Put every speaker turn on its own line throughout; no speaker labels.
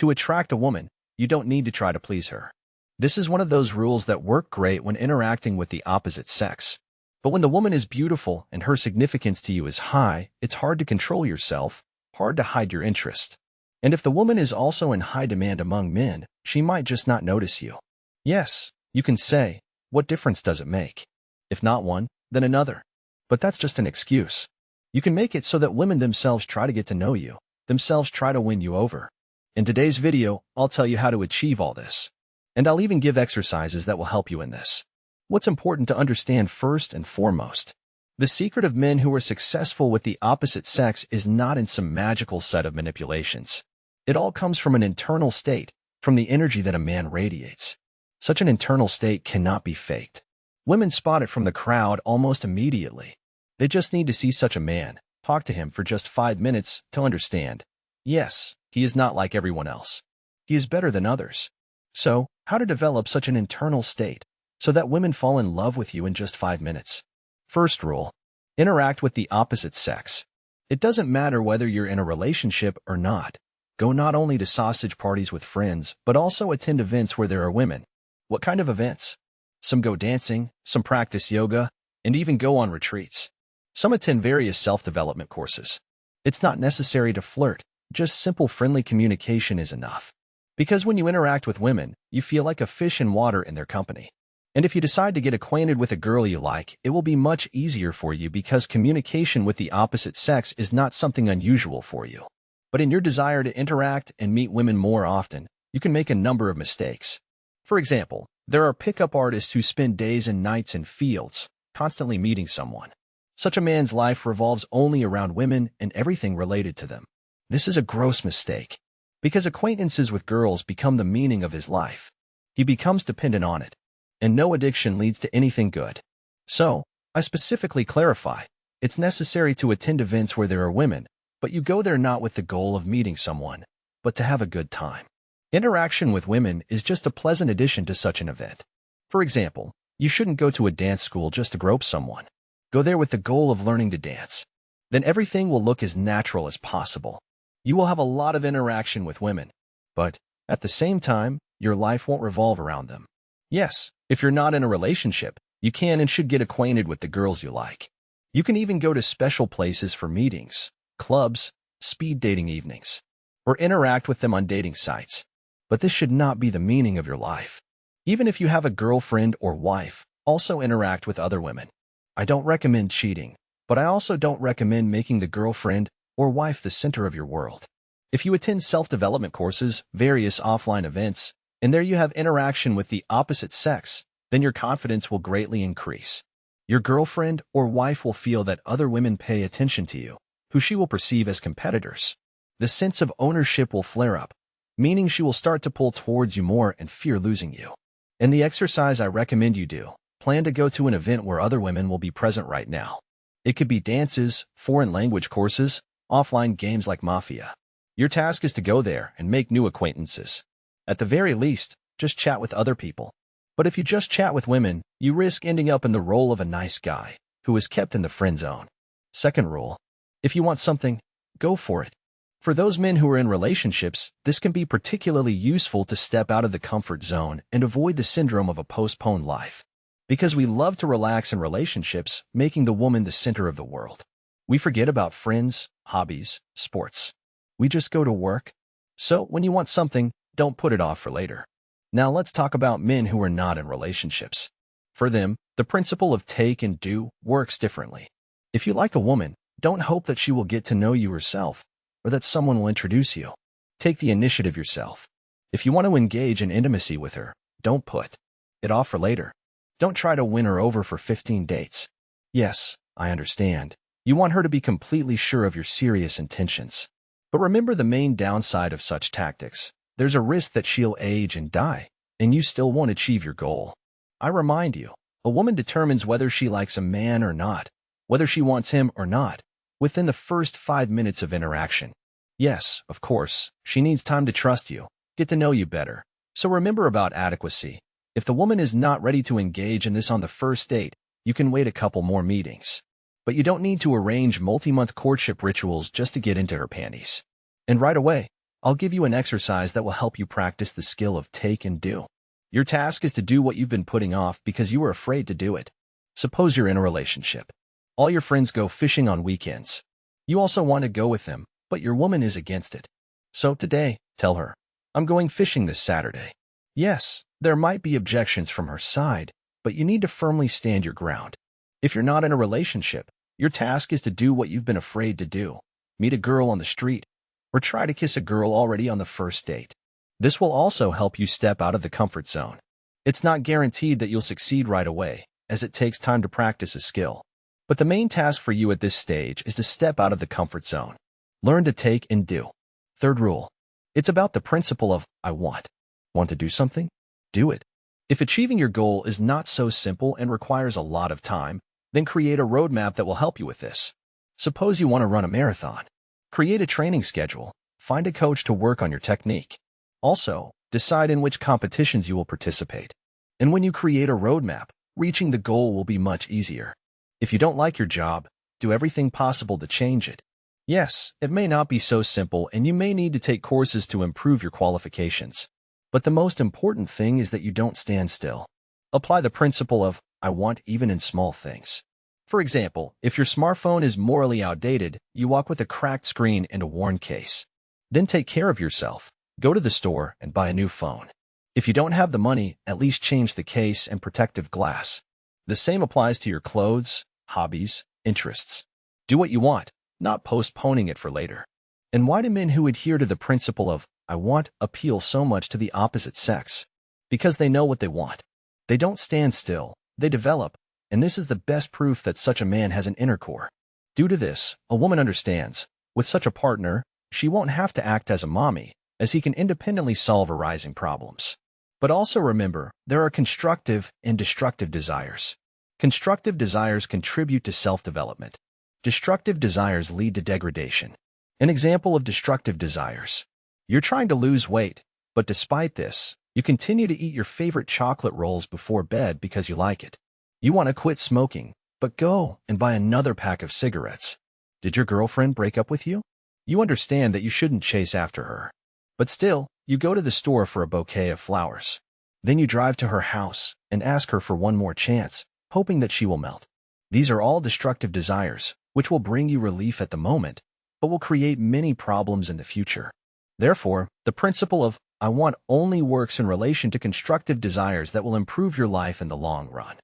To attract a woman, you don't need to try to please her. This is one of those rules that work great when interacting with the opposite sex. But when the woman is beautiful and her significance to you is high, it's hard to control yourself, hard to hide your interest. And if the woman is also in high demand among men, she might just not notice you. Yes, you can say, what difference does it make? If not one, then another. But that's just an excuse. You can make it so that women themselves try to get to know you, themselves try to win you over. In today's video, I'll tell you how to achieve all this. And I'll even give exercises that will help you in this. What's important to understand first and foremost? The secret of men who are successful with the opposite sex is not in some magical set of manipulations. It all comes from an internal state, from the energy that a man radiates. Such an internal state cannot be faked. Women spot it from the crowd almost immediately. They just need to see such a man, talk to him for just 5 minutes to understand. Yes, he is not like everyone else. He is better than others. So, how to develop such an internal state so that women fall in love with you in just 5 minutes? First rule, interact with the opposite sex. It doesn't matter whether you're in a relationship or not. Go not only to sausage parties with friends, but also attend events where there are women. What kind of events? Some go dancing, some practice yoga, and even go on retreats. Some attend various self-development courses. It's not necessary to flirt, just simple friendly communication is enough. Because when you interact with women, you feel like a fish in water in their company. And if you decide to get acquainted with a girl you like, it will be much easier for you because communication with the opposite sex is not something unusual for you. But in your desire to interact and meet women more often, you can make a number of mistakes. For example, there are pickup artists who spend days and nights in fields, constantly meeting someone. Such a man's life revolves only around women and everything related to them. This is a gross mistake, because acquaintances with girls become the meaning of his life. He becomes dependent on it, and no addiction leads to anything good. So, I specifically clarify, it's necessary to attend events where there are women, but you go there not with the goal of meeting someone, but to have a good time. Interaction with women is just a pleasant addition to such an event. For example, you shouldn't go to a dance school just to grope someone. Go there with the goal of learning to dance. Then everything will look as natural as possible. You will have a lot of interaction with women, but at the same time, your life won't revolve around them. Yes, if you're not in a relationship, you can and should get acquainted with the girls you like. You can even go to special places for meetings, clubs, speed dating evenings, or interact with them on dating sites. But this should not be the meaning of your life. Even if you have a girlfriend or wife, also interact with other women. I don't recommend cheating, but I also don't recommend making the girlfriend or wife the center of your world. If you attend self-development courses, various offline events, and there you have interaction with the opposite sex, then your confidence will greatly increase. Your girlfriend or wife will feel that other women pay attention to you, who she will perceive as competitors. The sense of ownership will flare up, meaning she will start to pull towards you more and fear losing you. And the exercise I recommend you do, plan to go to an event where other women will be present right now. It could be dances, foreign language courses, offline games like Mafia. Your task is to go there and make new acquaintances. At the very least, just chat with other people. But if you just chat with women, you risk ending up in the role of a nice guy who is kept in the friend zone. Second rule, if you want something, go for it. For those men who are in relationships, this can be particularly useful to step out of the comfort zone and avoid the syndrome of a postponed life. Because we love to relax in relationships, making the woman the center of the world. We forget about friends, hobbies, sports. We just go to work. So when you want something, don't put it off for later. Now let's talk about men who are not in relationships. For them, the principle of take and do works differently. If you like a woman, don't hope that she will get to know you herself, or that someone will introduce you. Take the initiative yourself. If you want to engage in intimacy with her, don't put it off for later. Don't try to win her over for 15 dates. Yes, I understand. You want her to be completely sure of your serious intentions. But remember the main downside of such tactics. There's a risk that she'll age and die, and you still won't achieve your goal. I remind you, a woman determines whether she likes a man or not, whether she wants him or not, within the first 5 minutes of interaction. Yes, of course, she needs time to trust you, get to know you better. So remember about adequacy. If the woman is not ready to engage in this on the first date, you can wait a couple more meetings. But you don't need to arrange multi-month courtship rituals just to get into her panties. And right away, I'll give you an exercise that will help you practice the skill of take and do. Your task is to do what you've been putting off because you were afraid to do it. Suppose you're in a relationship. All your friends go fishing on weekends. You also want to go with them, but your woman is against it. So today, tell her, I'm going fishing this Saturday. Yes, there might be objections from her side, but you need to firmly stand your ground. If you're not in a relationship, your task is to do what you've been afraid to do. Meet a girl on the street, or try to kiss a girl already on the first date. This will also help you step out of the comfort zone. It's not guaranteed that you'll succeed right away, as it takes time to practice a skill. But the main task for you at this stage is to step out of the comfort zone. Learn to take and do. Third rule. It's about the principle of, I want. Want to do something? Do it. If achieving your goal is not so simple and requires a lot of time, then create a roadmap that will help you with this. Suppose you want to run a marathon. Create a training schedule. Find a coach to work on your technique. Also, decide in which competitions you will participate. And when you create a roadmap, reaching the goal will be much easier. If you don't like your job, do everything possible to change it. Yes, it may not be so simple and you may need to take courses to improve your qualifications. But the most important thing is that you don't stand still. Apply the principle of, I want even in small things. For example, if your smartphone is morally outdated, you walk with a cracked screen and a worn case. Then take care of yourself. Go to the store and buy a new phone. If you don't have the money, at least change the case and protective glass. The same applies to your clothes, hobbies, interests. Do what you want, not postponing it for later. And why do men who adhere to the principle of, I want, appeal so much to the opposite sex? Because they know what they want. They don't stand still, they develop, and this is the best proof that such a man has an inner core. Due to this, a woman understands, with such a partner, she won't have to act as a mommy, as he can independently solve arising problems. But also remember, there are constructive and destructive desires. Constructive desires contribute to self-development. Destructive desires lead to degradation. An example of destructive desires. You're trying to lose weight, but despite this, you continue to eat your favorite chocolate rolls before bed because you like it. You want to quit smoking, but go and buy another pack of cigarettes. Did your girlfriend break up with you? You understand that you shouldn't chase after her. But still, you go to the store for a bouquet of flowers. Then you drive to her house and ask her for one more chance, hoping that she will melt. These are all destructive desires, which will bring you relief at the moment, but will create many problems in the future. Therefore, the principle of, I want only works in relation to constructive desires that will improve your life in the long run.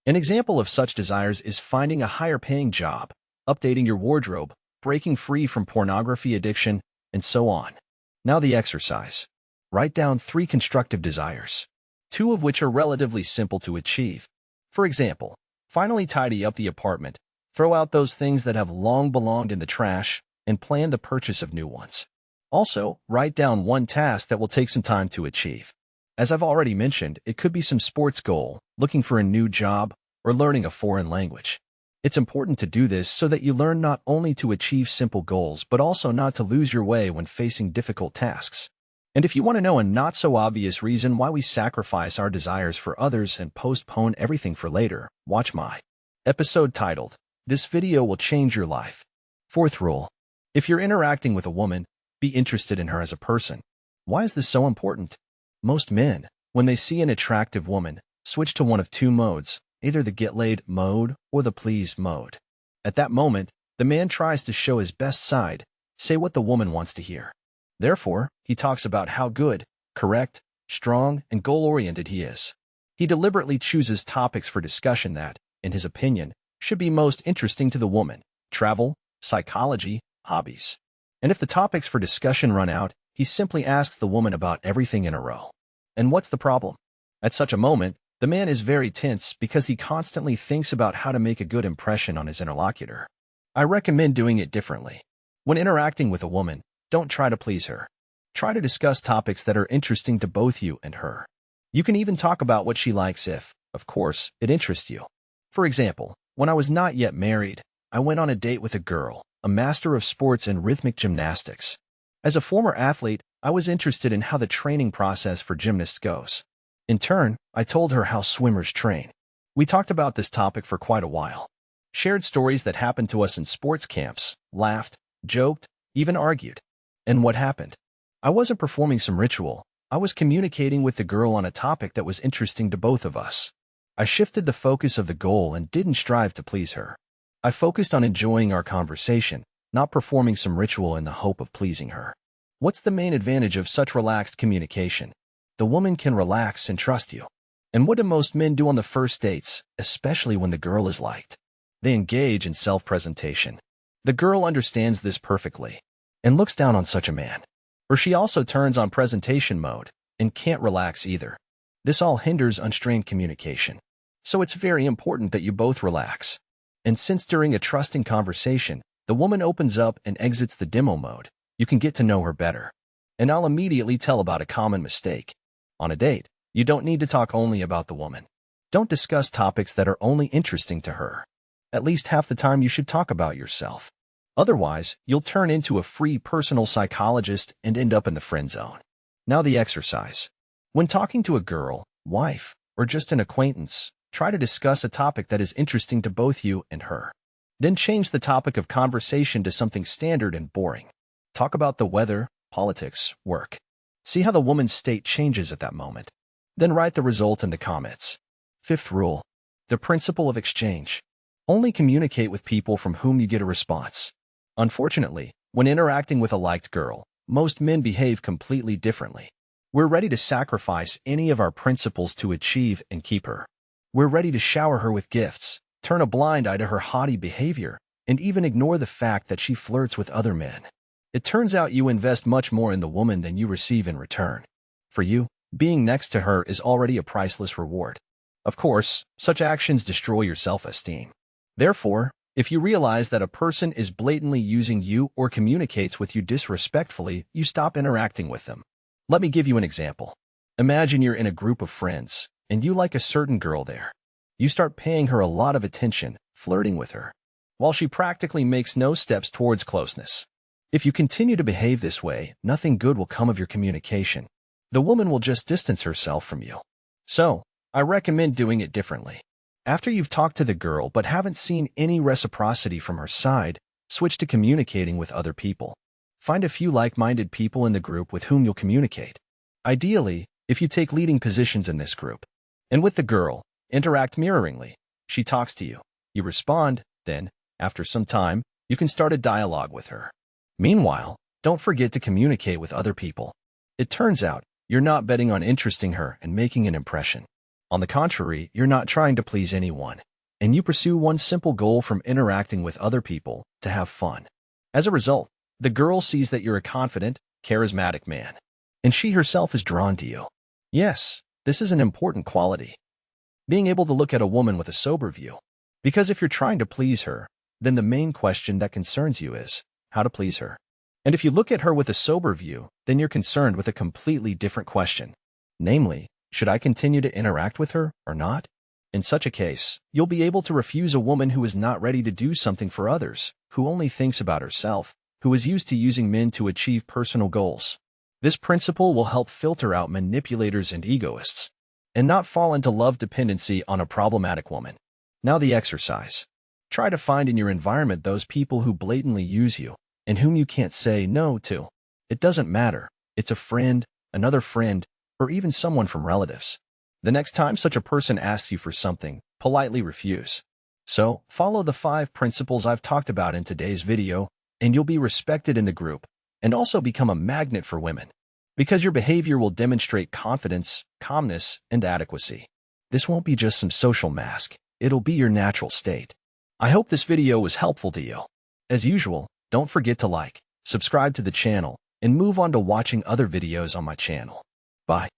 An example of such desires is finding a higher-paying job, updating your wardrobe, breaking free from pornography addiction, and so on. Now the exercise. Write down 3 constructive desires, 2 of which are relatively simple to achieve. For example, finally tidy up the apartment, throw out those things that have long belonged in the trash, and plan the purchase of new ones. Also, write down 1 task that will take some time to achieve. As I've already mentioned, it could be some sports goal, looking for a new job, or learning a foreign language. It's important to do this so that you learn not only to achieve simple goals, but also not to lose your way when facing difficult tasks. And if you want to know a not-so-obvious reason why we sacrifice our desires for others and postpone everything for later, watch my episode titled, This Video Will Change Your Life. 4th rule. If you're interacting with a woman, be interested in her as a person. Why is this so important? Most men, when they see an attractive woman, switch to one of 2 modes, either the get-laid mode or the please mode. At that moment, the man tries to show his best side, say what the woman wants to hear. Therefore, he talks about how good, correct, strong, and goal-oriented he is. He deliberately chooses topics for discussion that, in his opinion, should be most interesting to the woman: travel, psychology, hobbies. And if the topics for discussion run out, he simply asks the woman about everything in a row. And what's the problem? At such a moment, the man is very tense because he constantly thinks about how to make a good impression on his interlocutor. I recommend doing it differently. When interacting with a woman, don't try to please her. Try to discuss topics that are interesting to both you and her. You can even talk about what she likes if, of course, it interests you. For example, when I was not yet married, I went on a date with a girl, a master of sports and rhythmic gymnastics. As a former athlete, I was interested in how the training process for gymnasts goes. In turn, I told her how swimmers train. We talked about this topic for quite a while. Shared stories that happened to us in sports camps, laughed, joked, even argued. And what happened? I wasn't performing some ritual. I was communicating with the girl on a topic that was interesting to both of us. I shifted the focus of the goal and didn't strive to please her. I focused on enjoying our conversation, not performing some ritual in the hope of pleasing her. What's the main advantage of such relaxed communication? The woman can relax and trust you. And what do most men do on the first dates, especially when the girl is liked? They engage in self-presentation. The girl understands this perfectly and looks down on such a man. Or she also turns on presentation mode and can't relax either. This all hinders unstrained communication. So it's very important that you both relax. And since during a trusting conversation, the woman opens up and exits the demo mode, you can get to know her better. And I'll immediately tell about a common mistake. On a date, you don't need to talk only about the woman. Don't discuss topics that are only interesting to her. At least half the time you should talk about yourself. Otherwise, you'll turn into a free personal psychologist and end up in the friend zone. Now the exercise. When talking to a girl, wife, or just an acquaintance, try to discuss a topic that is interesting to both you and her. Then change the topic of conversation to something standard and boring. Talk about the weather, politics, work. See how the woman's state changes at that moment. Then write the result in the comments. Fifth rule. The principle of exchange. Only communicate with people from whom you get a response. Unfortunately, when interacting with a liked girl, most men behave completely differently. We're ready to sacrifice any of our principles to achieve and keep her. We're ready to shower her with gifts, turn a blind eye to her haughty behavior, and even ignore the fact that she flirts with other men. It turns out you invest much more in the woman than you receive in return. For you, being next to her is already a priceless reward. Of course, such actions destroy your self-esteem. Therefore, if you realize that a person is blatantly using you or communicates with you disrespectfully, you stop interacting with them. Let me give you an example. Imagine you're in a group of friends, and you like a certain girl there. You start paying her a lot of attention, flirting with her, while she practically makes no steps towards closeness. If you continue to behave this way, nothing good will come of your communication. The woman will just distance herself from you. So, I recommend doing it differently. After you've talked to the girl but haven't seen any reciprocity from her side, switch to communicating with other people. Find a few like-minded people in the group with whom you'll communicate. Ideally, if you take leading positions in this group. And with the girl, interact mirroringly. She talks to you. You respond, then, after some time, you can start a dialogue with her. Meanwhile, don't forget to communicate with other people. It turns out, you're not betting on interesting her and making an impression. On the contrary, you're not trying to please anyone, and you pursue one simple goal from interacting with other people, to have fun. As a result, the girl sees that you're a confident, charismatic man, and she herself is drawn to you. Yes, this is an important quality. Being able to look at a woman with a sober view. Because if you're trying to please her, then the main question that concerns you is how to please her. And if you look at her with a sober view, then you're concerned with a completely different question. Namely, should I continue to interact with her or not? In such a case, you'll be able to refuse a woman who is not ready to do something for others, who only thinks about herself, who is used to using men to achieve personal goals. This principle will help filter out manipulators and egoists, and not fall into love dependency on a problematic woman. Now the exercise. Try to find in your environment those people who blatantly use you, and whom you can't say no to. It doesn't matter. It's a friend, another friend, or even someone from relatives. The next time such a person asks you for something, politely refuse. So, follow the 5 principles I've talked about in today's video, and you'll be respected in the group, and also become a magnet for women. Because your behavior will demonstrate confidence, calmness, and adequacy. This won't be just some social mask, it'll be your natural state. I hope this video was helpful to you. As usual, don't forget to like, subscribe to the channel, and move on to watching other videos on my channel. Bye.